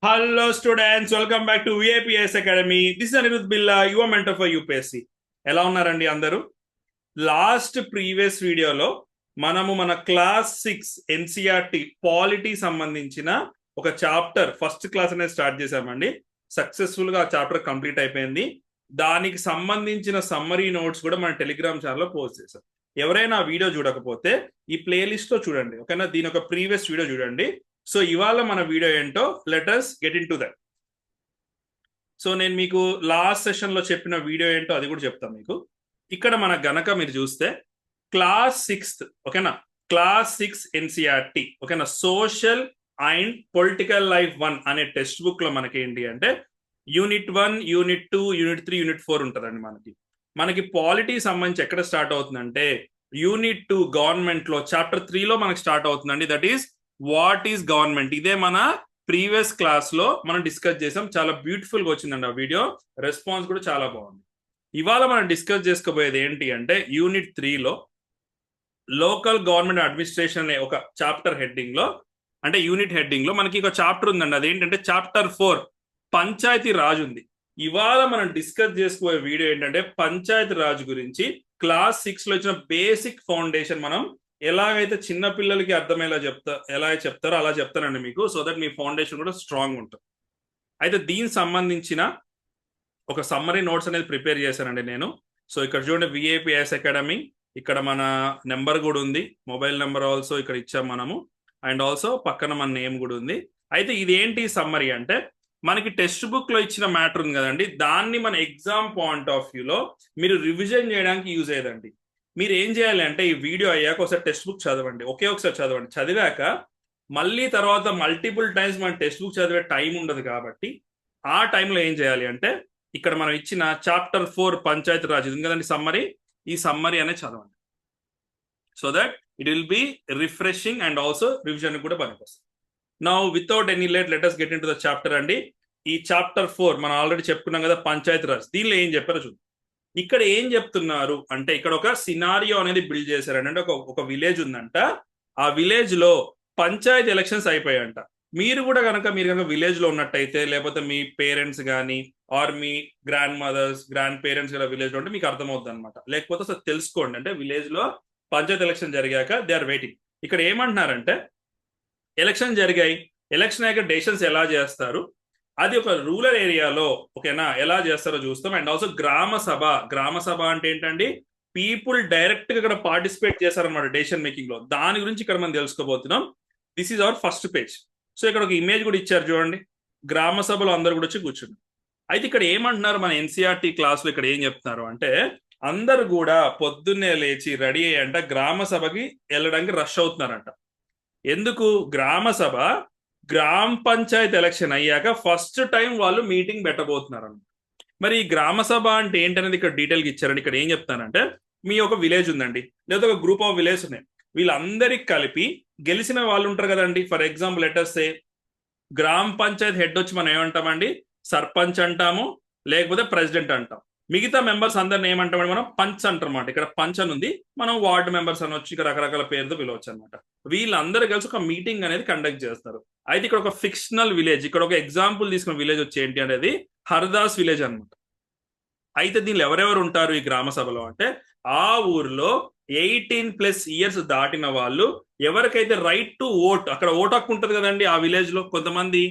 Hello students, welcome back to VAPS Academy. This is Anirudh Billa, your mentor for UPSC. ఎలా ఉన్నారండి అందరూ? Last previous వీడియోలో మనము మన క్లాస్ 6 ఎన్సిఆర్టి పాలిటీ సంబంధించిన ఒక చాప్టర్ ఫస్ట్ క్లాస్ అనేది స్టార్ట్ చేశామండి. సక్సెస్ఫుల్ గా ఆ చాప్టర్ కంప్లీట్ అయిపోయింది. దానికి సంబంధించిన సమ్మరీ నోట్స్ కూడా మన టెలిగ్రామ్ ఛానల్లో పోస్ట్ చేశాం. ఎవరైనా ఆ వీడియో చూడకపోతే ఈ ప్లేలిస్ట్ లో చూడండి, ఓకేనా? దీని ఒక ప్రీవియస్ వీడియో చూడండి. సో ఇవాళ మన వీడియో ఏంటో let us get in to that. So నేను మీకు లాస్ట్ సెషన్ లో చెప్పిన వీడియో ఏంటో అది కూడా చెప్తాను మీకు. ఇక్కడ మన గనక మీరు చూస్తే క్లాస్ 6, ఓకేనా, క్లాస్ 6 ఎన్సిఆర్టి, ఓకేనా, సోషల్ అండ్ పొలిటికల్ లైఫ్ 1 అనే టెక్స్ట్ బుక్ లో మనకి ఏంటి అంటే యూనిట్ 1, యూనిట్ 2, యూనిట్ 3, యూనిట్ 4 ఉంటుందండి. మనకి పాలిటీ సంబంధించి ఎక్కడ స్టార్ట్ అవుతుందంటే యూనిట్ 2 గవర్నమెంట్ లో చాప్టర్ 3 లో మనకి స్టార్ట్ అవుతుందండి. That is what is government. ఇదే మన ప్రీవియస్ క్లాస్ లో మనం డిస్కస్ చేసాం. చాలా బ్యూటిఫుల్ గా వచ్చిందండి ఆ వీడియో, రెస్పాన్స్ కూడా చాలా బాగుంది. ఇవాళ మనం డిస్కస్ చేసుకోబోయేది ఏంటి అంటే యూనిట్ 3 లో లోకల్ గవర్నమెంట్ అడ్మినిస్ట్రేషన్ అనే ఒక చాప్టర్ హెడ్డింగ్ లో, అంటే యూనిట్ హెడ్డింగ్ లో మనకి ఒక చాప్టర్ ఉందండి. అదేంటంటే చాప్టర్ 4 పంచాయతీ రాజ్ ఉంది. ఇవాళ మనం డిస్కస్ చేసుకోబోయే వీడియో ఏంటంటే పంచాయతీ రాజ్ గురించి క్లాస్ 6 లో ఇచ్చిన బేసిక్ ఫౌండేషన్ మనం ఎలాగైతే చిన్న పిల్లలకి అర్థమయ్యేలా ఎలా చెప్తారో అలా చెప్తానండి మీకు, సో దట్ మీ ఫౌండేషన్ కూడా స్ట్రాంగ్ ఉంటుంది. అయితే దీనికి సంబంధించిన ఒక సమ్మరీ నోట్స్ అనేది ప్రిపేర్ చేశానండి నేను. సో ఇక్కడ చూడండి విఏపిఎస్ అకాడమీ, ఇక్కడ మన నెంబర్ కూడా ఉంది, మొబైల్ నెంబర్ ఆల్సో ఇక్కడ ఇచ్చాం మనము, అండ్ ఆల్సో పక్కన మన నేమ్ కూడా ఉంది. అయితే ఇది ఏంటి సమ్మరీ అంటే మనకి టెక్స్ట్ బుక్ లో ఇచ్చిన మ్యాటర్ ఉంది కదండి, దాన్ని మన ఎగ్జామ్ పాయింట్ ఆఫ్ వ్యూలో మీరు రివిజన్ చేయడానికి యూజ్ అయ్యేదండి. మీరు ఏం చేయాలి అంటే ఈ వీడియో అయ్యాక ఒకసారి టెక్స్ట్ బుక్ చదవండి, ఒకసారి చదవండి. చదివాక మళ్ళీ తర్వాత మల్టిపుల్ టైమ్స్ మన టెక్స్ట్ బుక్ చదివే టైం ఉండదు కాబట్టి ఆ టైంలో ఏం చేయాలి అంటే ఇక్కడ మనం ఇచ్చిన చాప్టర్ 4 పంచాయతీ రాజ్ ఉంది కదండి సమ్మరీ, ఈ సమ్మరీ అనేది చదవండి. So that it will be refreshing and also revision కూడా పనికొస్తుంది. Now without any late let us get in to the chapter అండి. ఈ చాప్టర్ 4 మనం ఆల్రెడీ చెప్పుకున్నాం కదా పంచాయతీ రాజ్, దీనిలో ఏం చెప్పారో చూద్దాం. ఇక్కడ ఏం చెప్తున్నారు అంటే ఇక్కడ ఒక సినారియో అనేది బిల్డ్ చేశారండి. అంటే ఒక విలేజ్ ఉందంట, ఆ విలేజ్ లో పంచాయతీ ఎలక్షన్స్ అయిపోయాయంట. మీరు కనుక విలేజ్ లో ఉన్నట్టయితే, లేకపోతే మీ పేరెంట్స్ కానీ ఆర్ మీ గ్రాండ్ మదర్స్ గ్రాండ్ పేరెంట్స్ కూడా విలేజ్ లో ఉంటే మీకు అర్థమవుతుంది అనమాట. లేకపోతే అసలు తెలుసుకోండి, అంటే విలేజ్ లో పంచాయతీ ఎలక్షన్ జరిగాక దే ఆర్ వెయిటింగ్. ఇక్కడ ఏమంటున్నారంటే ఎలక్షన్ జరిగాయి, ఎలక్షన్ అయ్యాక డెసిషన్స్ ఎలా చేస్తారు, అది ఒక రూరల్ ఏరియాలో, ఓకేనా, ఎలా చేస్తారో చూస్తాం. అండ్ ఆల్సో గ్రామ సభ అంటే ఏంటండి, పీపుల్ డైరెక్ట్ గా ఇక్కడ పార్టిసిపేట్ చేశారన్నమాట డెసిషన్ మేకింగ్ లో. దాని గురించి ఇక్కడ మనం తెలుసుకోబోతున్నాం. This is our first page. So ఇక్కడ ఒక ఇమేజ్ కూడా ఇచ్చారు చూడండి, గ్రామ సభలో అందరు కూడా వచ్చి కూర్చున్నారు. అయితే ఇక్కడ ఏమంటున్నారు మన ఎన్సీఆర్టీ క్లాస్ లో, ఇక్కడ ఏం చెప్తున్నారు అంటే అందరు కూడా పొద్దున్నే లేచి రెడీ అయ్యంట గ్రామ సభకి వెళ్ళడానికి రష్ అవుతున్నారంట. ఎందుకు? గ్రామ సభ గ్రామ పంచాయత్ ఎలక్షన్ అయ్యాక ఫస్ట్ టైం వాళ్ళు మీటింగ్ పెట్టబోతున్నారు అన్నమాట. మరి ఈ గ్రామ సభ అంటే ఏంటనేది ఇక్కడ డీటెయిల్గా ఇచ్చారండి. ఇక్కడ ఏం చెప్తానంటే మీ ఒక విలేజ్ ఉందండి, లేదా ఒక గ్రూప్ ఆఫ్ విలేజ్ ఉన్నాయి, వీళ్ళందరికి కలిపి గెలిచిన వాళ్ళు ఉంటారు కదండి. ఫర్ ఎగ్జాంపుల్ లెట్ us సే గ్రామ పంచాయత్ హెడ్ వచ్చి మనం ఏమంటామండి, సర్పంచ్ అంటాము, లేకపోతే ప్రెసిడెంట్ అంటాం. మిగతా మెంబర్స్ అందరిని ఏమంటామండి మనం పంచ్ అంటారన్నమాట. ఇక్కడ పంచ్ అని ఉంది, మనం వార్డు మెంబర్స్ అని వచ్చి రకరకాల పేరుతో పిలవచ్చు అనమాట. వీళ్ళందరూ కలిసి ఒక మీటింగ్ అనేది కండక్ట్ చేస్తారు. అయితే ఇక్కడ ఒక ఫిక్షనల్ విలేజ్, ఇక్కడ ఒక ఎగ్జాంపుల్ తీసుకున్న విలేజ్ వచ్చి ఏంటి అనేది హర్దాస్ విలేజ్ అనమాట. అయితే దీనిలో ఎవరెవరు ఉంటారు ఈ గ్రామ సభలో అంటే ఆ ఊర్లో 18+ ఇయర్స్ దాటిన వాళ్ళు, ఎవరికైతే రైట్ టు ఓట్, అక్కడ ఓట్ హక్కు ఉంటుంది కదండి ఆ విలేజ్ లో. కొంతమంది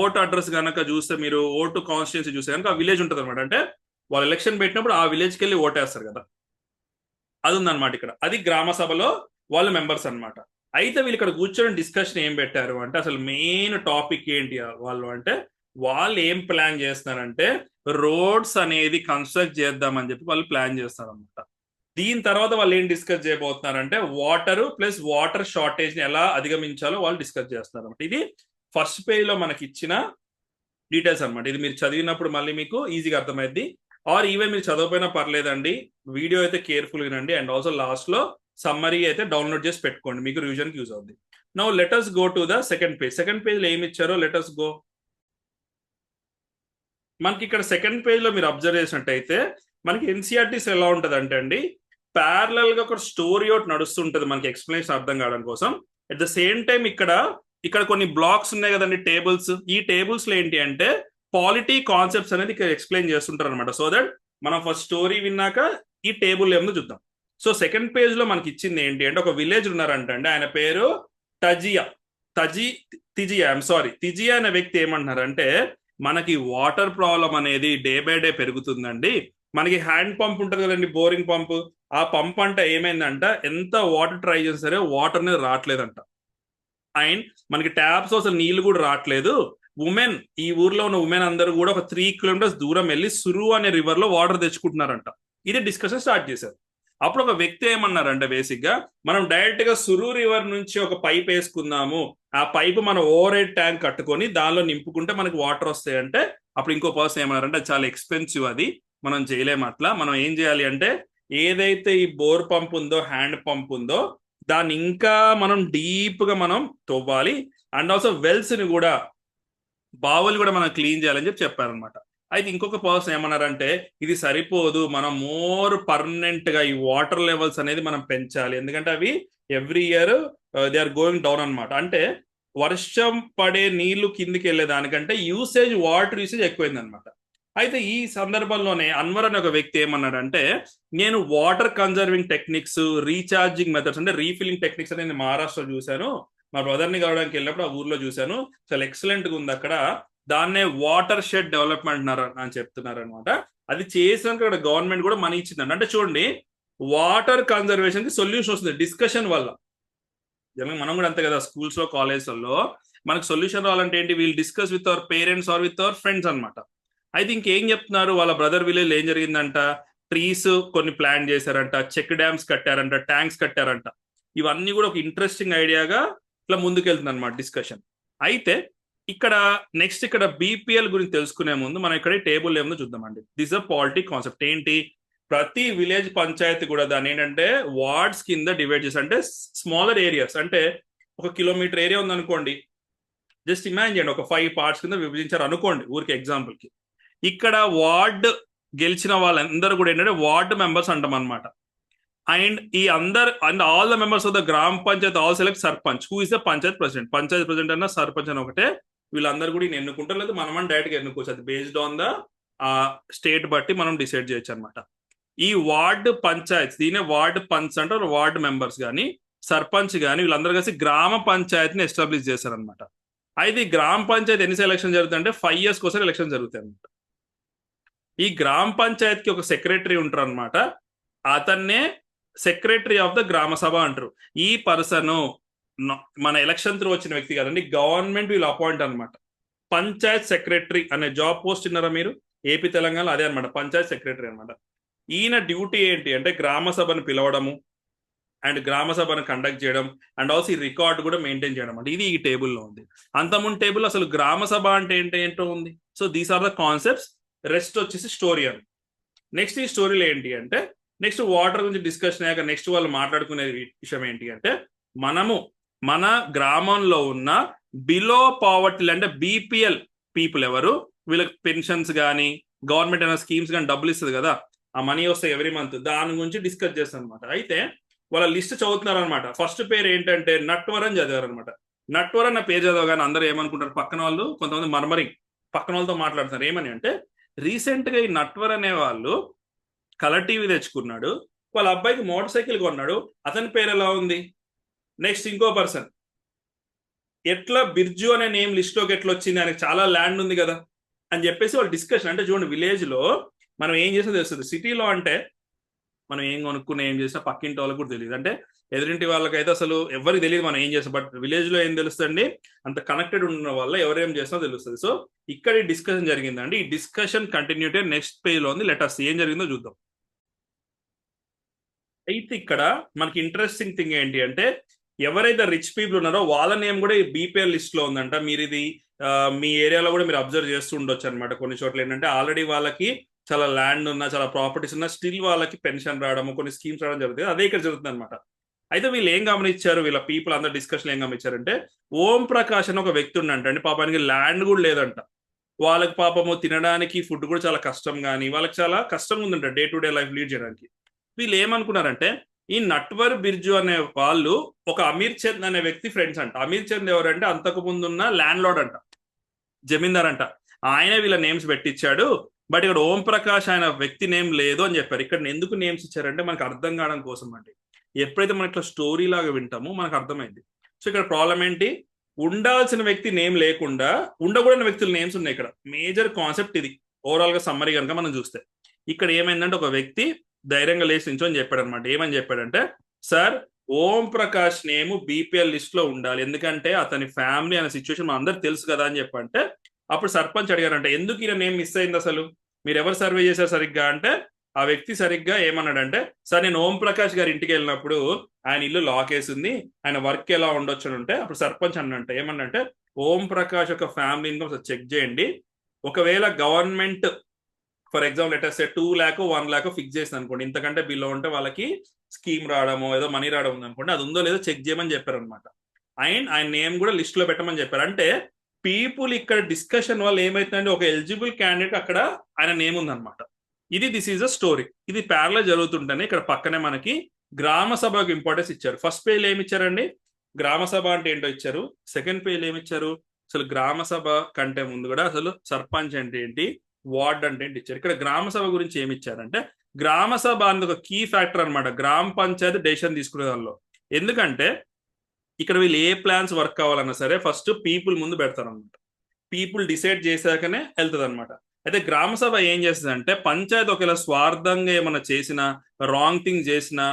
ఓట్ అడ్రస్ కనుక చూస్తే, మీరు ఓటు కాన్స్టిట్యున్సీ చూస్తే కనుక ఆ విలేజ్ ఉంటుంది అనమాట. అంటే వాళ్ళు ఎలక్షన్ పెట్టినప్పుడు ఆ విలేజ్కి వెళ్ళి ఓటేస్తారు కదా, అది ఉందన్నమాట ఇక్కడ. అది గ్రామ సభలో వాళ్ళ మెంబర్స్ అనమాట. అయితే వీళ్ళు ఇక్కడ కూర్చొని డిస్కషన్ ఏం పెట్టారు అంటే అసలు మెయిన్ టాపిక్ ఏంటి వాళ్ళు అంటే వాళ్ళు ఏం ప్లాన్ చేస్తున్నారంటే రోడ్స్ అనేది కన్స్ట్రక్ట్ చేద్దామని చెప్పి వాళ్ళు ప్లాన్ చేస్తారు అనమాట. దీని తర్వాత వాళ్ళు ఏం డిస్కస్ చేయబోతున్నారంటే వాటర్ షార్టేజ్ ని ఎలా అధిగమించాలో వాళ్ళు డిస్కస్ చేస్తున్నారు అనమాట. ఇది ఫస్ట్ పేజ్ లో మనకి ఇచ్చిన డీటెయిల్స్ అనమాట. ఇది మీరు చదివినప్పుడు మళ్ళీ మీకు ఈజీగా అర్థమైంది. ఆర్ ఈవెన్ మీరు చదవకపోయినా పర్లేదండి, వీడియో అయితే కేర్ఫుల్ వినండి. అండ్ ఆల్సో లాస్ట్ లో సమ్మరీ అయితే డౌన్లోడ్ చేసి పెట్టుకోండి, మీకు రివిజన్ కి యూజ్ అవుతుంది. Now let us go to the second page. Second page లో ఏమి ఇచ్చారో లెట్ us గో. మనకి ఇక్కడ సెకండ్ పేజ్ లో మీరు అబ్జర్వ్ చేసినట్టయితే మనకి ఎన్సీఆర్టీస్ ఎలా ఉంటది అంటే అండి, ప్యారలల్ గా ఒక స్టోరీ ఒకటి నడుస్తుంటది మనకి ఎక్స్ప్లెనేషన్ అర్థం కావడం కోసం. అట్ ద సేమ్ టైం ఇక్కడ ఇక్కడ కొన్ని బ్లాక్స్ ఉన్నాయి కదండి, టేబుల్స్. ఈ టేబుల్స్ లో ఏంటి అంటే పాలిటీ కాన్సెప్ట్స్ అనేది ఇక్కడ ఎక్స్ప్లెయిన్ చేస్తుంటారు అనమాట. సో దట్ మనం ఫస్ట్ స్టోరీ విన్నాక ఈ టేబుల్ ఏమో చూద్దాం. సో సెకండ్ పేజ్ లో మనకి ఇచ్చింది ఏంటి అంటే ఒక విలేజ్ ఉన్నారంటే ఆయన పేరు టజియా తిజియా తిజియా అనే వ్యక్తి ఏమంటున్నారంటే మనకి వాటర్ ప్రాబ్లం అనేది డే బై డే పెరుగుతుందండి. మనకి హ్యాండ్ పంప్ ఉంటుంది కదండి, బోరింగ్ పంప్. ఆ పంప్ అంటే ఏమైందంట, ఎంత వాటర్ ట్రై చేసినా సరే వాటర్ అనేది రావట్లేదంట. అండ్ మనకి ట్యాప్స్ అసలు నీళ్లు కూడా రావట్లేదు. ఉమెన్, ఈ ఊర్లో ఉన్న ఉమెన్ అందరూ కూడా ఒక 3 కిలోమీటర్స్ దూరం వెళ్ళి సురు అనే రివర్ లో వాటర్ తెచ్చుకుంటున్నారంట. ఇది డిస్కషన్ స్టార్ట్ చేశారు. అప్పుడు ఒక వ్యక్తి ఏమన్నారంటే బేసిక్ గా మనం డైరెక్ట్ గా సురు రివర్ నుంచి ఒక పైప్ వేసుకుందాము, ఆ పైప్ మనం ఓవర్ హెడ్ ట్యాంక్ కట్టుకొని దానిలో నింపుకుంటే మనకి వాటర్ వస్తాయంటే అప్పుడు ఇంకో పర్సన్ ఏమన్నారంటే చాలా ఎక్స్పెన్సివ్, అది మనం చేయలేము. అట్లా మనం ఏం చేయాలి అంటే ఏదైతే ఈ బోర్ పంప్ ఉందో, హ్యాండ్ పంప్ ఉందో, దాన్ని ఇంకా మనం డీప్ గా మనం తవ్వాలి. అండ్ ఆల్సో వెల్స్ ని కూడా, బావులు కూడా మనం క్లీన్ చేయాలని చెప్పారనమాట. అయితే ఇంకొక పర్సన్ ఏమన్నారంటే ఇది సరిపోదు, మనం మోర్ పర్మనెంట్ గా ఈ వాటర్ లెవెల్స్ అనేది మనం పెంచాలి, ఎందుకంటే అవి every year they are going down అనమాట. అంటే వర్షం పడే నీళ్లు కిందికి వెళ్ళే దానికంటే వాటర్ యూసేజ్ ఎక్కువైంది అనమాట. అయితే ఈ సందర్భంలోనే అన్వర్ అనే ఒక వ్యక్తి ఏమన్నాడంటే నేను water conserving techniques, recharging methods అంటే రీఫిల్లింగ్ టెక్నిక్స్ అనేది మహారాష్ట్ర చూశాను, మా బ్రదర్ని కలవడానికి వెళ్ళినప్పుడు ఆ ఊర్లో చూశాను, చాలా ఎక్సలెంట్ గా ఉంది అక్కడ. దాన్నే వాటర్ షెడ్ డెవలప్మెంట్ అని చెప్తున్నారు అనమాట. అది చేసినాక ఇక్కడ గవర్నమెంట్ కూడా మనీ ఇచ్చిందండి. అంటే చూడండి, వాటర్ కన్జర్వేషన్ కి సొల్యూషన్ వస్తుంది డిస్కషన్ వల్ల. మనం కూడా అంతే కదా, స్కూల్స్ లో కాలేజ్లలో మనకు సొల్యూషన్ రావాలంటే ఏంటి, we'll discuss with our parents or with our friends అనమాట. అయితే ఇంకేం చెప్తున్నారు, వాళ్ళ బ్రదర్ విలేజ్ ఏం జరిగిందంట, ట్రీస్ కొన్ని ప్లాన్ చేశారంట, చెక్ డ్యామ్స్ కట్టారంట, ట్యాంక్స్ కట్టారంట. ఇవన్నీ కూడా ఒక ఇంట్రెస్టింగ్ ఐడియాగా ఇట్లా ముందుకెళ్తుంది అనమాట డిస్కషన్. అయితే ఇక్కడ నెక్స్ట్ ఇక్కడ బీపీఎల్ గురించి తెలుసుకునే ముందు మనం ఇక్కడ టేబుల్ ఏమో చూద్దామండి. దిస్ అ పాలిటీ కాన్సెప్ట్ ఏంటి, ప్రతి విలేజ్ పంచాయతీ కూడా దాన్ని ఏంటంటే వార్డ్స్ కింద డివైడ్ చేసి, అంటే స్మాలర్ ఏరియాస్, అంటే 1 కిలోమీటర్ ఏరియా ఉందనుకోండి, జస్ట్ ఇమాజిన్ చేయండి, ఒక 5 పార్ట్స్ కింద విభజించారు అనుకోండి ఊరికి ఎగ్జాంపుల్ కి. ఇక్కడ వార్డ్ గెలిచిన వాళ్ళందరూ కూడా ఏంటంటే వార్డ్ మెంబర్స్ అంటాం అనమాట. అండ్ ఈ and all the members of the Gram Panchayat all select sarpanch, who is the panchayat president. Panchayat president అన్న సర్పంచ్ అని ఒకటే, వీళ్ళందరూ కూడా ఎన్నుకుంటారు, లేదా మనం డైరెక్ట్ గా ఎన్నుకోవచ్చు. అది బేస్డ్ ఆన్ ద స్టేట్ బట్టి మనం డిసైడ్ చేయొచ్చు అనమాట. ఈ వార్డ్ పంచాయత్, దీనే వార్డ్ పంచ్ అంటారు, వార్డ్ మెంబర్స్ కానీ సర్పంచ్ కానీ వీళ్ళందరూ కలిసి గ్రామ పంచాయతీని ఎస్టాబ్లిష్ చేశారనమాట. అయితే ఈ గ్రామ పంచాయతీ ఎన్ని ఎలక్షన్ జరుగుతాయి అంటే 5 years కోసం ఎలక్షన్ జరుగుతాయి అనమాట. ఈ గ్రామ పంచాయతీకి ఒక సెక్రటరీ ఉంటారు అనమాట, అతన్నే సెక్రటరీ ఆఫ్ ద గ్రామ సభ అంటారు. ఈ పర్సన్ మన ఎలక్షన్ త్రూ వచ్చిన వ్యక్తి కదండి, గవర్నమెంట్ వీళ్ళు అపాయింట్ అనమాట. పంచాయత్ సెక్రటరీ అనే జాబ్ పోస్ట్ విన్నారా మీరు, ఏపీ తెలంగాణలో అదే అనమాట, పంచాయత్ సెక్రటరీ అనమాట. ఈయన డ్యూటీ ఏంటి అంటే గ్రామ సభను పిలవడము అండ్ గ్రామ సభను కండక్ట్ చేయడం అండ్ ఆల్సో ఈ రికార్డ్ కూడా మెయింటైన్ చేయడం అంటే ఇది ఈ టేబుల్లో ఉంది. అంతముందు టేబుల్ అసలు గ్రామ సభ అంటే ఏంటో ఉంది. So these are the concepts. Rest వచ్చేసి స్టోరీ అని. నెక్స్ట్ ఈ స్టోరీలో ఏంటి అంటే నెక్స్ట్ వాటర్ గురించి డిస్కషన్ అయ్యాక నెక్స్ట్ వాళ్ళు మాట్లాడుకునే విషయం ఏంటి అంటే మన గ్రామంలో ఉన్న బిలో పావర్టీ అంటే బీపీఎల్ పీపుల్ ఎవరు, వీళ్ళకి పెన్షన్స్ కానీ గవర్నమెంట్ అయినా స్కీమ్స్ కానీ డబ్బులు ఇస్తుంది కదా, ఆ మనీ వస్తాయి ఎవ్రీ మంత్, దాని గురించి డిస్కస్ చేస్తాం అనమాట. అయితే వాళ్ళ లిస్ట్ చదువుతున్నారు అనమాట. ఫస్ట్ పేరు ఏంటంటే నట్వర్ అని చదివారు అనమాట. నట్వర్ అన్న పేరు చదవగానే అందరూ ఏమనుకుంటారు, పక్కన వాళ్ళు కొంతమంది మర్మరింగ్ పక్కన వాళ్ళతో మాట్లాడుతున్నారు. ఏమని అంటే రీసెంట్ గా ఈ నట్వర్ అనే వాళ్ళు కలర్ టీవీ తెచ్చుకున్నాడు, వాళ్ళ అబ్బాయికి మోటార్ సైకిల్ కొన్నాడు, అతని పేరు ఎలా ఉంది. నెక్స్ట్ ఇంకో పర్సన్ ఎట్లా బిర్జు అనే నేమ్ లిస్ట్ లోకి ఎట్లా వచ్చింది, ఆయనకి చాలా ల్యాండ్ ఉంది కదా అని చెప్పేసి వాళ్ళు డిస్కషన్. అంటే చూడండి, విలేజ్ లో మనం ఏం చేసినా తెలుస్తుంది, సిటీలో అంటే మనం ఏం కొనుక్కున్నా ఏం చేసినా పక్కింటి వాళ్ళకి కూడా తెలియదు, అంటే ఎదురింటి వాళ్ళకైతే అసలు ఎవరికి తెలియదు మనం ఏం చేస్తాం. బట్ విలేజ్ లో ఏం తెలుస్తుంది, అంత కనెక్టెడ్ ఉన్న వల్ల ఎవరేం చేసినా తెలుస్తుంది. సో ఇక్కడ ఈ డిస్కషన్ జరిగిందండి. ఈ డిస్కషన్ కంటిన్యూటీ నెక్స్ట్ పేజ్ లో ఉంది. లెట్ us ఏం జరిగిందో చూద్దాం. అయితే ఇక్కడ మనకి ఇంట్రెస్టింగ్ థింగ్ ఏంటి అంటే ఎవరైతే రిచ్ పీపుల్ ఉన్నారో వాళ్ళ నేమ్ కూడా ఈ బీపీఎల్ లిస్ట్ లో ఉందంట. మీరు ఇది మీ ఏరియాలో కూడా మీరు అబ్జర్వ్ చేస్తూ ఉండొచ్చు అనమాట. కొన్ని చోట్ల ఏంటంటే ఆల్రెడీ వాళ్ళకి చాలా ల్యాండ్ ఉన్నా, చాలా ప్రాపర్టీస్ ఉన్నా, స్టిల్ వాళ్ళకి పెన్షన్ రావడం, కొన్ని స్కీమ్స్ రావడం జరుగుతుంది. అదే ఇక్కడ జరుగుతుంది అనమాట. అయితే వీళ్ళు ఏం గమనించారు, వీళ్ళ పీపుల్ అందరు డిస్కషన్ ఏం గమనించారంటే ఓం ప్రకాష్ అని ఒక వ్యక్తి ఉన్నంట అండి, పాపానికి ల్యాండ్ కూడా లేదంట. వాళ్ళకి పాపము తినడానికి ఫుడ్ కూడా చాలా కష్టం, కానీ వాళ్ళకి చాలా కష్టంగా ఉందంట day to day life lead చేయడానికి. వీళ్ళు ఏమనుకున్నారంటే ఈ నట్వర్ బిర్జు అనే వాళ్ళు ఒక అమీర్ చంద్ అనే వ్యక్తి ఫ్రెండ్స్ అంట. అమీర్ చంద్ ఎవరంటే అంతకు ముందున్న ల్యాండ్ లార్డ్ అంట, జమీందార్ అంట. ఆయన వీళ్ళ నేమ్స్ పెట్టించాడు. బట్ ఇక్కడ ఓం ప్రకాష్ ఆయన వ్యక్తి నేమ్ లేదు అని చెప్పారు. ఇక్కడ ఎందుకు నేమ్స్ ఇచ్చారంటే మనకు అర్థం కావడం కోసం అండి. ఎప్పుడైతే మనం ఇట్లా స్టోరీ లాగా వింటామో మనకు అర్థమైంది. సో ఇక్కడ ప్రాబ్లం ఏంటి, ఉండాల్సిన వ్యక్తి నేమ్ లేకుండా ఉండకూడని వ్యక్తుల నేమ్స్ ఉన్నాయి. ఇక్కడ మేజర్ కాన్సెప్ట్ ఇది. ఓవరాల్ గా సమ్మరీ కనుక మనం చూస్తే ఇక్కడ ఏమైందంటే ఒక వ్యక్తి ధైర్యంగా లేచి నించొని చెప్పాడు అనమాట. ఏమని చెప్పాడంటే, sir Om Prakash name BPL list లో ఉండాలి, ఎందుకంటే అతని ఫ్యామిలీ అనే సిచ్యువేషన్ మన అందరికి తెలుసు కదా అని చెప్పంటే, అప్పుడు సర్పంచ్ అడిగారంట, ఎందుకు ఈయన నేమ్ మిస్ అయింది అసలు, మీరు ఎవరు సర్వే చేశారు సరిగ్గా అంటే, ఆ వ్యక్తి సరిగ్గా ఏమన్నాడంటే, సార్ నేను ఓం ప్రకాష్ గారి ఇంటికి వెళ్ళినప్పుడు ఆయన ఇల్లు లాక్ వేసింది, ఆయన వర్క్ ఎలా ఉండొచ్చు అంటే, అప్పుడు సర్పంచ్ అన్నంటే ఏమన్నంటే, ఓం ప్రకాష్ యొక్క ఫ్యామిలీ ఇన్కమ్ చెక్ చేయండి, ఒకవేళ government for example letter say 2 lakh 1 lakh fix చేసింది అనుకోండి, ఇంతకంటే బిలో ఉంటే వాళ్ళకి స్కీమ్ రావడమో ఏదో మనీ రావడం ఉంది అనుకోండి, అది ఉందో లేదో చెక్ చేయమని చెప్పారు అనమాట. అండ్ ఆయన నేమ్ కూడా లిస్ట్ లో పెట్టమని చెప్పారు. అంటే పీపుల్ ఇక్కడ డిస్కషన్ వల్ల ఏమైతుందంటే ఒక ఎలిజిబుల్ క్యాండిడేట్ అక్కడ ఆయన నేమ్ ఉందన్నమాట. This is a story. ఇది ప్యారలల్ జరుగుతుంటేనే ఇక్కడ పక్కనే మనకి గ్రామ సభకు ఇంపార్టెన్స్ ఇచ్చారు. ఫస్ట్ పేజ్ ఏమి ఇచ్చారండి, గ్రామ సభ అంటే ఏంటో ఇచ్చారు. సెకండ్ పేజ్ ఏమి ఇచ్చారు, అసలు గ్రామ సభ కంటే ముందు కూడా అసలు సర్పంచ్ అంటే ఏంటి, వార్డ్ అంటే ఏంటి ఇచ్చారు. ఇక్కడ గ్రామ సభ గురించి ఏమి ఇచ్చారంటే, గ్రామ సభ అనేది ఒక కీ ఫ్యాక్టర్ అనమాట గ్రామ పంచాయతీ డెసిషన్ తీసుకునే దానిలో. ఎందుకంటే ఇక్కడ వీళ్ళు ఏ ప్లాన్స్ వర్క్ కావాలన్నా సరే ఫస్ట్ పీపుల్ ముందు పెడతారు అనమాట. పీపుల్ డిసైడ్ చేశాకనే వెళ్తుంది అనమాట. అయితే గ్రామ సభ ఏం చేస్తుంది అంటే, పంచాయతీ ఒకవేళ స్వార్థంగా ఏమైనా చేసినా, రాంగ్ థింగ్ చేసినా,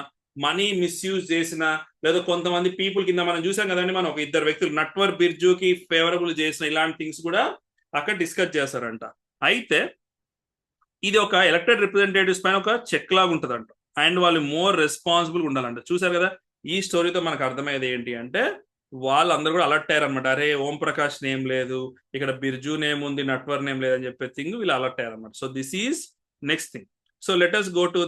మనీ మిస్యూజ్ చేసినా, లేదా కొంతమంది పీపుల్ కింద మనం చూసాం కదండి, మనం ఒక ఇద్దరు వ్యక్తులు నట్వర్ బిర్జుకి ఫేవరబుల్ చేసిన ఇలాంటి థింగ్స్ కూడా అక్కడ డిస్కస్ చేస్తారంట. అయితే ఇది ఒక ఎలక్టెడ్ రిప్రజెంటేటివ్స్ పైన ఒక చెక్ లాగా ఉంటుందంట. అండ్ వాళ్ళు మోర్ రెస్పాన్సిబుల్ ఉండాలంట. చూసారు కదా, ఈ స్టోరీతో మనకు అర్థమయ్యేది ఏంటి అంటే, వాళ్ళందరూ కూడా అలర్ట్ అయ్యారనమాట. అరే ఓం ప్రకాష్ నేమ్ లేదు, ఇక్కడ బిర్జు నేమ్ ఉంది, నట్వర్ నేమ్ లేదు అని చెప్పే థింగ్ వీళ్ళు అలర్ట్ అయ్యారనమాట. So this is next thing. So let us go to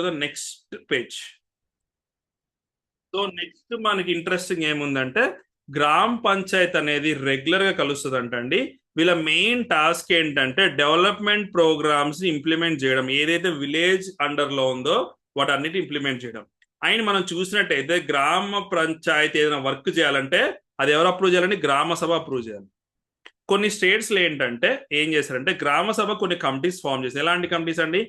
the next page. So next మనకి ఇంట్రెస్టింగ్ ఏముందంటే, గ్రామ పంచాయత్ అనేది రెగ్యులర్ గా కలుస్తుంది అంటండి. వీళ్ళ మెయిన్ టాస్క్ ఏంటంటే డెవలప్మెంట్ ప్రోగ్రామ్స్ ఇంప్లిమెంట్ చేయడం, ఏదైతే విలేజ్ అండర్ లో ఉందో వాటన్నిటి ఇంప్లిమెంట్ చేయడం. అండ్ మనం చూసినట్టయితే గ్రామ పంచాయతీ ఏదైనా వర్క్ చేయాలంటే అది ఎవరు అప్రూవ్ చేయాలంటే, గ్రామ సభ అప్రూవ్ చేయాలి. కొన్ని స్టేట్స్ లో ఏంటంటే ఏం చేశారంటే, గ్రామ సభ కొన్ని కమిటీస్ ఫామ్ చేశారు. ఎలాంటి కమిటీస్ అండి,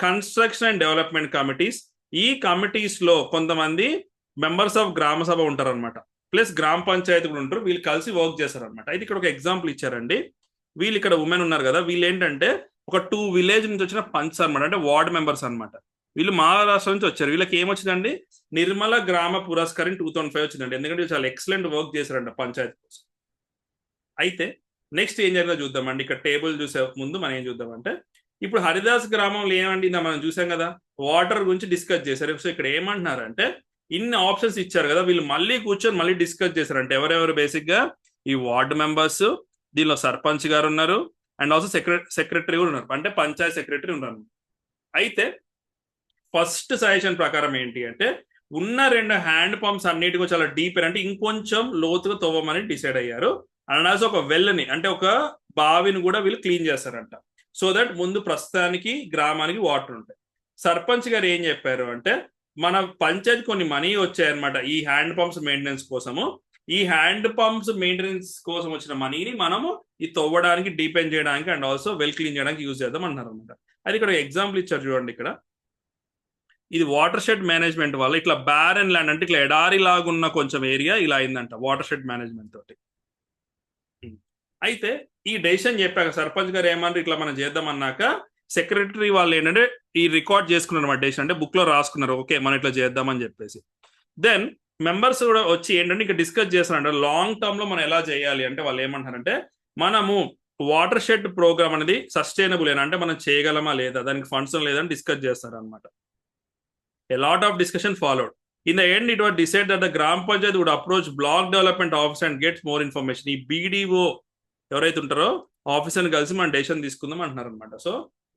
కన్స్ట్రక్షన్ అండ్ డెవలప్మెంట్ కమిటీస్. ఈ కమిటీస్ లో కొంతమంది మెంబర్స్ ఆఫ్ గ్రామ సభ ఉంటారు అనమాట, ప్లస్ గ్రామ పంచాయతీ కూడా ఉంటారు. వీళ్ళు కలిసి వర్క్ చేస్తారనమాట. అయితే ఇక్కడ ఒక ఎగ్జాంపుల్ ఇచ్చారండి. వీళ్ళు ఇక్కడ ఉమెన్ ఉన్నారు కదా, వీళ్ళు ఏంటంటే ఒక 2 విలేజ్ నుంచి వచ్చిన పంచ్ అనమాట, అంటే వార్డ్ మెంబర్స్ అనమాట. వీళ్ళు మహారాష్ట్ర నుంచి వచ్చారు. వీళ్ళకి ఏమొచ్చిందండి, నిర్మల గ్రామ పురస్కారం 2005 వచ్చిందండి. ఎందుకంటే వీళ్ళు చాలా ఎక్సలెంట్ వర్క్ చేశారంట పంచాయతీ కోసం. అయితే నెక్స్ట్ ఏం జరిగిందో చూద్దామండి. ఇక్కడ టేబుల్ చూసే ముందు మనం ఏం చూద్దామంటే, ఇప్పుడు హరిదాస్ గ్రామంలో ఏమండి మనం చూసాం కదా, వాటర్ గురించి డిస్కస్ చేశారు. సో ఇక్కడ ఏమంటున్నారంటే, ఇన్ని ఆప్షన్స్ ఇచ్చారు కదా, వీళ్ళు మళ్ళీ కూర్చొని మళ్ళీ డిస్కస్ చేశారంటే, ఎవరెవరు బేసిక్ గా ఈ వార్డు మెంబర్స్, దీనిలో సర్పంచ్ గారు ఉన్నారు, అండ్ ఆల్సో సెక్రటరీ కూడా ఉన్నారు, అంటే పంచాయత్ సెక్రటరీ ఉన్నారు. అయితే ఫస్ట్ సజెషన్ ప్రకారం ఏంటి అంటే, ఉన్న 2 హ్యాండ్ పంప్స్ అన్నిటికీ చాలా డీప్ అంటే ఇంకొంచెం లోతుగా తవ్వమని డిసైడ్ అయ్యారు. అండ్ ఆల్సో ఒక వెల్ని అంటే ఒక బావిని కూడా వీళ్ళు క్లీన్ చేస్తారంట. సో దట్ ముందు ప్రస్తుతానికి గ్రామానికి వాటర్ ఉంటాయి. సర్పంచ్ గారు ఏం చెప్పారు అంటే, మన పంచాయతీ కొన్ని మనీ వచ్చాయన్నమాట ఈ హ్యాండ్ పంప్స్ మెయింటెనెన్స్ కోసము. ఈ హ్యాండ్ పంప్స్ మెయింటెనెన్స్ కోసం వచ్చిన మనీని మనము ఈ తవ్వడానికి, డీపెన్ చేయడానికి అండ్ ఆల్సో వెల్ క్లీన్ చేయడానికి యూజ్ చేద్దాం అంటున్నారు అనమాట. అది ఇక్కడ ఎగ్జాంపుల్ ఇచ్చారు చూడండి. ఇక్కడ ఇది వాటర్ షెడ్ మేనేజ్మెంట్ వల్ల ఇట్లా బ్యారన్ ల్యాండ్ అంటే ఇట్లా ఎడారి లాగున్న కొంచెం ఏరియా ఇలా అయిందంట వాటర్ షెడ్ మేనేజ్మెంట్ తోటి. అయితే ఈ డెసిషన్ చెప్పాక సర్పంచ్ గారు ఏమన్నారు, ఇట్లా మనం చేద్దాం అన్నాక సెక్రటరీ వాళ్ళు ఏంటంటే ఈ రికార్డ్ చేసుకున్నారు అనమాట డెసిషన్, అంటే బుక్ లో రాసుకున్నారు, ఓకే మనం ఇట్లా చేద్దామని చెప్పేసి. దెన్ మెంబర్స్ కూడా వచ్చి ఏంటంటే ఇక్కడ డిస్కస్ చేస్తారంటే లాంగ్ టర్మ్ లో మనం ఎలా చేయాలి అంటే, వాళ్ళు ఏమంటారంటే, మనము వాటర్ షెడ్ ప్రోగ్రామ్ అనేది సస్టైనబుల్ ఏనా అంటే మనం చేయగలమా లేదా, దానికి ఫండ్స్ లేదని డిస్కస్ చేస్తారు అనమాట. A lot of discussion followed. In the end, it was decided that the Gram Panchayat would approach block development office and get more information. ఈ BDO ఎవరైతే ఉంటారో ఆఫీసర్ని కలిసి మనం డెసిషన్ తీసుకుందాం అంటున్నారు అనమాట. సో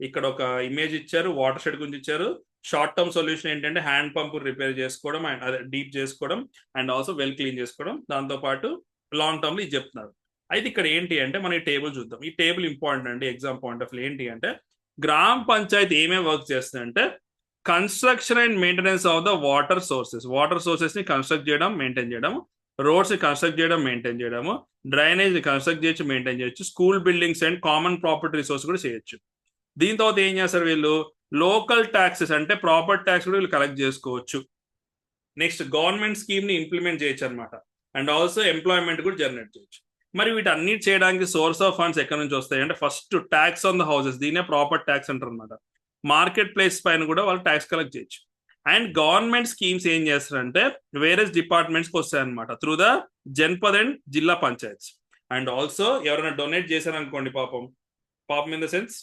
ఇక్కడ ఒక ఇమేజ్ ఇచ్చారు, వాటర్ షెడ్ గురించి ఇచ్చారు. షార్ట్ టర్మ్ సొల్యూషన్ ఏంటంటే హ్యాండ్ పంప్ రిపేర్ చేసుకోవడం, అండ్ అదే డీప్ చేసుకోవడం, అండ్ ఆల్సో వెల్ క్లీన్ చేసుకోవడం. దాంతో పాటు లాంగ్ టర్మ్ లో ఇది చెప్తున్నారు. అయితే ఇక్కడ ఏంటి అంటే మనం ఈ టేబుల్ చూద్దాం. ఈ టేబుల్ ఇంపార్టెంట్ అండి ఎగ్జామ్ పాయింట్ ఆఫ్ వ్యూ. ఏంటి అంటే గ్రామ పంచాయతీ ఏమేమి వర్క్ చేస్తుంది అంటే, construction and maintenance of the water sources ని కన్స్ట్రక్ట్ చేయడం, మెయింటైన్ చేయడం, రోడ్స్ ని కన్స్ట్రక్ట్ చేయడం, మెయింటైన్ చేయడము, డ్రైనేజ్ ని కన్స్ట్రక్ట్ చేయొచ్చు, మెయింటైన్ చేయొచ్చు, school buildings and common property resource కూడా చేయొచ్చు. దీని తర్వాత ఏం చేస్తారు వీళ్ళు, లోకల్ ట్యాక్సెస్ అంటే ప్రాపర్టీ ట్యాక్స్ కూడా వీళ్ళు కలెక్ట్ చేసుకోవచ్చు. నెక్స్ట్ గవర్నమెంట్ స్కీమ్ ని ఇంప్లిమెంట్ చేయొచ్చు అనమాట. అండ్ ఆల్సో ఎంప్లాయ్మెంట్ కూడా జనరేట్ చేయొచ్చు. మరి వీటన్నిటి చేయడానికి సోర్స్ ఆఫ్ ఫండ్స్ ఎక్కడి నుంచి వస్తాయి అంటే first tax on the houses, దీనే ప్రాపర్టీ ట్యాక్స్ అంటారు అనమాట. మార్కెట్ ప్లేస్ పైన కూడా వాళ్ళు ట్యాక్స్ కలెక్ట్ చేయొచ్చు. అండ్ గవర్నమెంట్ స్కీమ్స్ ఏం చేస్తారంటే వేరియస్ డిపార్ట్మెంట్స్కి వస్తాయి అనమాట త్రూ ద జన్పద్ అండ్ జిల్లా పంచాయత్స్. అండ్ ఆల్సో ఎవరైనా డొనేట్ చేశారనుకోండి, పాపం in the sense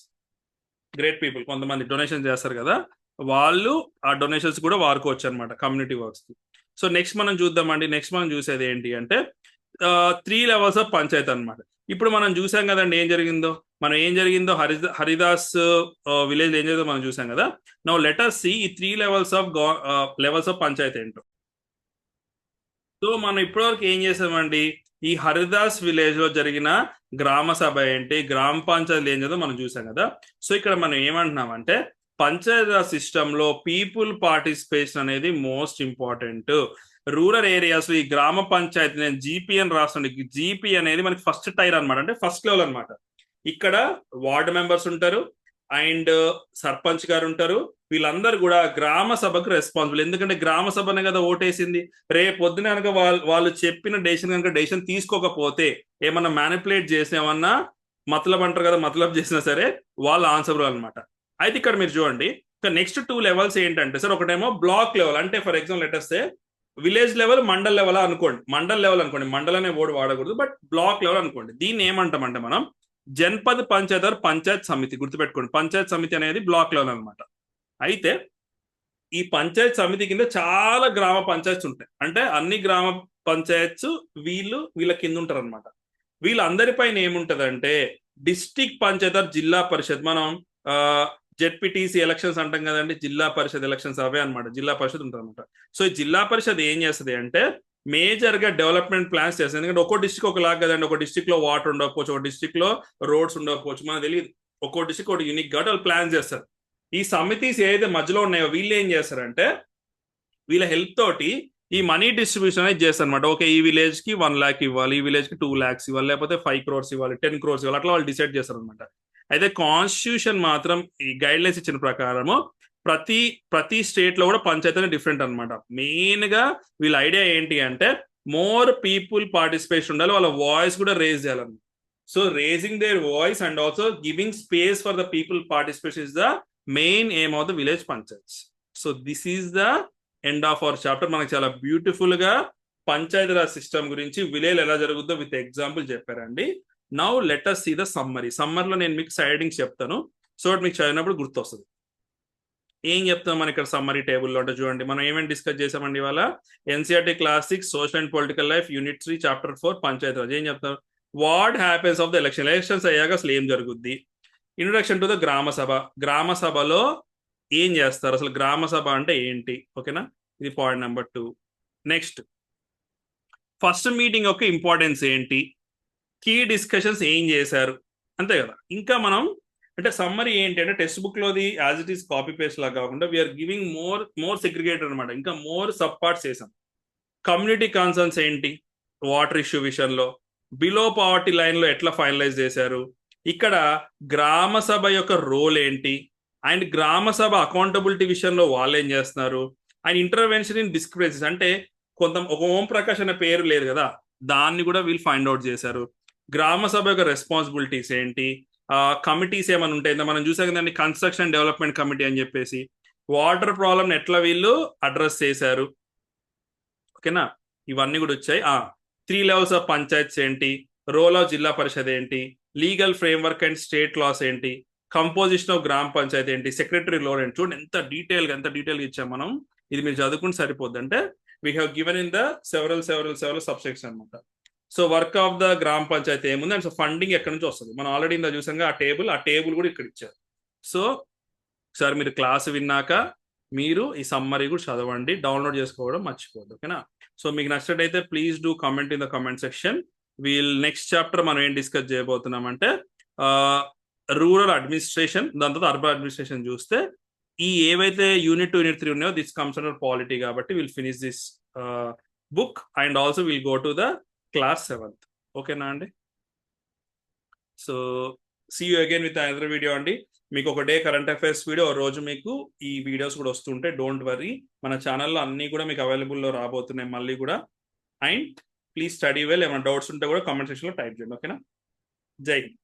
great people, కొంతమంది డొనేషన్ చేస్తారు కదా, వాళ్ళు ఆ డొనేషన్స్ కూడా వాడుకోవచ్చు అనమాట కమ్యూనిటీ వర్క్స్ కి. సో నెక్స్ట్ మనం చూద్దామండి. నెక్స్ట్ మనం చూసేది ఏంటి అంటే 3 లెవెల్స్ ఆఫ్ పంచాయత్ అనమాట. ఇప్పుడు మనం చూసాం కదండి ఏం జరిగిందో హరిదాస్ విలేజ్ ఏం జరిగిందో మనం చూసాం కదా. నౌ లెట్ us see ఈ 3 లెవెల్స్ ఆఫ్ పంచాయత్ ఏంటో. సో మనం ఇప్పటివరకు ఏం చేసామండి, ఈ హరిదాస్ విలేజ్ లో జరిగిన గ్రామ సభ ఏంటి, గ్రామ పంచాయతీలు ఏం చేద్దాం మనం చూసాం కదా. సో ఇక్కడ మనం ఏమంటున్నామంటే పంచాయతీరాజ్ సిస్టమ్ లో పీపుల్ పార్టిసిపేషన్ అనేది మోస్ట్ ఇంపార్టెంట్. రూరల్ ఏరియాస్ లో ఈ గ్రామ పంచాయతీ, నేను జీపీ అని రాస్తుంది, జీపీ అనేది మనకి ఫస్ట్ టైర్ అనమాట, అంటే ఫస్ట్ లెవెల్ అనమాట. ఇక్కడ వార్డు మెంబర్స్ ఉంటారు అండ్ సర్పంచ్ గారు ఉంటారు. వీళ్ళందరూ కూడా గ్రామ సభకు రెస్పాన్సిబుల్, ఎందుకంటే గ్రామ సభనే కదా ఓటేసింది. రేపు పొద్దున కనుక వాళ్ళు చెప్పిన డెసిషన్ కనుక డెసిషన్ తీసుకోకపోతే, ఏమన్నా మ్యానిపులేట్ చేసేమన్నా మతలబ్ అంటారు కదా, మతలబ్ చేసినా సరే వాళ్ళు ఆన్సరబుల్ అనమాట. అయితే ఇక్కడ మీరు చూడండి, నెక్స్ట్ 2 లెవెల్స్ ఏంటంటే సార్, ఒకటేమో బ్లాక్ లెవెల్, అంటే for example let us say village level, mandal level అనుకోండి. మండల్ అనే వర్డ్ వాడకూడదు, బట్ బ్లాక్ లెవెల్ అనుకోండి. దీన్ని ఏమంటామంటే మనం జన్పద్ పంచాయత్ పంచాయత్ సమితి, గుర్తుపెట్టుకోండి. పంచాయత్ సమితి అనేది బ్లాక్ లెవెల్ అనమాట. అయితే ఈ పంచాయత్ సమితి కింద చాలా గ్రామ పంచాయత్స్ ఉంటాయి, అంటే అన్ని గ్రామ పంచాయత్స్ వీళ్ళ కింద ఉంటారు అనమాట. వీళ్ళందరిపైన ఏముంటదంటే డిస్ట్రిక్ట్ పంచాయత్ జిల్లా పరిషత్, మనం జెడ్పీటీసీ ఎలక్షన్స్ అంటాం కదండి, జిల్లా పరిషత్ ఎలక్షన్స్ అవే అనమాట. జిల్లా పరిషత్ ఉంటుంది అనమాట. సో ఈ జిల్లా పరిషత్ ఏం చేస్తుంది అంటే మేజర్ గా డెవలప్మెంట్ ప్లాన్స్ చేస్తుంది. ఎందుకంటే ఒక్కో డిస్ట్రిక్ట్ ఒకలాగా కదండి, ఒక డిస్ట్రిక్ట్ లో వాటర్ ఉండకపోవచ్చు, ఒక డిస్ట్రిక్ట్ లో రోడ్స్ ఉండకపోవచ్చు, మనకు తెలియదు. ఒక్కో డిస్ట్రిక్ట్ ఒకటి యూనిక్ గా వాళ్ళు ప్లాన్ చేస్తారు. ఈ సమిటీస్ ఏదైతే మధ్యలో ఉన్నాయో వీళ్ళు ఏం చేస్తారంటే వీళ్ళ హెల్ప్ తోటి ఈ మనీ డిస్ట్రిబ్యూషన్ అనేది చేస్తారు అనమాట. ఓకే, ఈ విలేజ్ కి 1 lakh ఇవ్వాలి, ఈ విలేజ్ కి 2 lakhs ఇవ్వాలి, లేకపోతే 5 crores ఇవ్వాలి, 10 crores ఇవ్వాలి, అట్లా వాళ్ళు డిసైడ్ చేస్తారు అనమాట. అయితే కాన్స్టిట్యూషన్ మాత్రం ఈ గైడ్ లైన్స్ ఇచ్చిన ప్రకారము ప్రతి స్టేట్ లో కూడా పంచాయతీ డిఫరెంట్ అనమాట. మెయిన్ గా వీళ్ళ ఐడియా ఏంటి అంటే మోర్ పీపుల్ పార్టిసిపేషన్ ఉండాలి, వాళ్ళ వాయిస్ కూడా రేజ్ చేయాలన్నమాట. So raising their voice and also giving space for the people participation is the main aim of the village panchayats. So this is the end of our chapter. మనకు చాలా beautiful గా Panchayati Raj system గురించి village ఎలా జరుగుతుందో with example చెప్పారండి. Now let us see the సమ్మరీలో నేను మీకు సైడింగ్స్ చెప్తాను, సో మీకు చదివినప్పుడు గుర్తొస్తుంది. ఏం చెప్తాం మనం ఇక్కడ సమ్మరీ టేబుల్లో అంటే చూడండి, మనం ఏమేమి డిస్కస్ చేసామండి ఇవాళ. NCERT class 6 social and political life unit 3 chapter 4 Panchayati Raj. ఏం చెప్తాం, what happens of the elections అయ్యాక అసలు ఏం జరుగుద్ది. ఇంట్రొడక్షన్ టు ద గ్రామ సభ, గ్రామ సభలో ఏం చేస్తారు, అసలు గ్రామ సభ అంటే ఏంటి, ఓకేనా, ఇది point number 2. Next first meeting యొక్క ఇంపార్టెన్స్ ఏంటి, కీ డిస్కషన్స్ ఏం చేశారు, అంతే కదా. ఇంకా మనం అంటే సమ్మరీ ఏంటి అంటే టెక్స్ట్ బుక్ లోది as it is copy paste లా కాకుండా వీఆర్ గివింగ్ మోర్ సెగ్రిగేటెడ్ అనమాట, ఇంకా మోర్ సబ్ పార్ట్స్ చేసాం. కమ్యూనిటీ కన్సర్న్స్ ఏంటి వాటర్ ఇష్యూ విషయంలో, బిలో పావర్టీ లైన్ లో ఎట్లా ఫైనలైజ్ చేశారు, ఇక్కడ గ్రామ సభ యొక్క రోల్ ఏంటి, అండ్ గ్రామ సభ అకౌంటబిలిటీ విషయంలో వాళ్ళు ఏం చేస్తున్నారు, అండ్ ఇంటర్వెన్షన్ ఇన్ డిస్క్రిపెన్సీస్, అంటే ఒక ఓం ప్రకాష్ అనే పేరు లేదు కదా, దాన్ని కూడా వీళ్ళు ఫైండ్ అవుట్ చేశారు. గ్రామ సభ యొక్క రెస్పాన్సిబిలిటీస్ ఏంటి, కమిటీస్ ఏమైనా ఉంటాయి, మనం చూసాం కదండి కన్స్ట్రక్షన్ డెవలప్మెంట్ కమిటీ అని చెప్పేసి, వాటర్ ప్రాబ్లమ్ ఎట్లా వీళ్ళు అడ్రస్ చేశారు, ఓకేనా, ఇవన్నీ కూడా వచ్చాయి. 3 levels ఆఫ్ పంచాయత్స్ ఏంటి, రోల్ ఆఫ్ జిల్లా పరిషత్ ఏంటి, legal framework and state laws ఏంటి, కంపోజిషన్ ఆఫ్ గ్రామ పంచాయతీ ఏంటి, సెక్రటరీ రోల్ ఏంటి. చూడండి ఎంత డీటెయిల్ గా ఇచ్చాం మనం. ఇది మీరు చదువుకుంటే సరిపోద్ది. అంటే we have given in the several subsection అనమాట. సో వర్క్ ఆఫ్ ద గ్రామ పంచాయతీ ఏముంది అండ్ సో ఫండింగ్ ఎక్కడి నుంచి వస్తుంది, మనం ఆల్రెడీ ఇందా చూసాం ఆ టేబుల్ కూడా ఇక్కడ ఇచ్చారు. సో ఒకసారి మీరు క్లాస్ విన్నాక మీరు ఈ సమ్మరీ కూడా చదవండి, డౌన్లోడ్ చేసుకోవడం మర్చిపోద్దు, ఓకేనా. సో మీకు నచ్చినట్టయితే please do comment in the comment section. Next chapter మనం ఏం డిస్కస్ చేయబోతున్నాం అంటే రూరల్ అడ్మినిస్ట్రేషన్, దాని తర్వాత అర్బన్ అడ్మినిస్ట్రేషన్ చూస్తే ఈ ఏవైతే యూనిట్ 2 యూనిట్ 3 ఉన్నాయో దిస్ కమ్స్ అండర్ పాలిటీ కాబట్టి will finish this book and also will go to the class 7th. ఓకేనా అండి? So see you again with another video అండి. మీకు ఒక డే కరెంట్ అఫైర్స్ వీడియో రోజు మీకు ఈ వీడియోస్ కూడా వస్తుంటే డోంట్ వరీ, మన ఛానల్లో అన్ని కూడా మీకు అవైలబుల్లో రాబోతున్నాయి మళ్ళీ కూడా. And please study well. ఏమైనా డౌట్స్ ఉంటే కూడా కామెంట్ సెక్షన్లో టైప్ చేయండి. ఓకేనా? జై హింద్.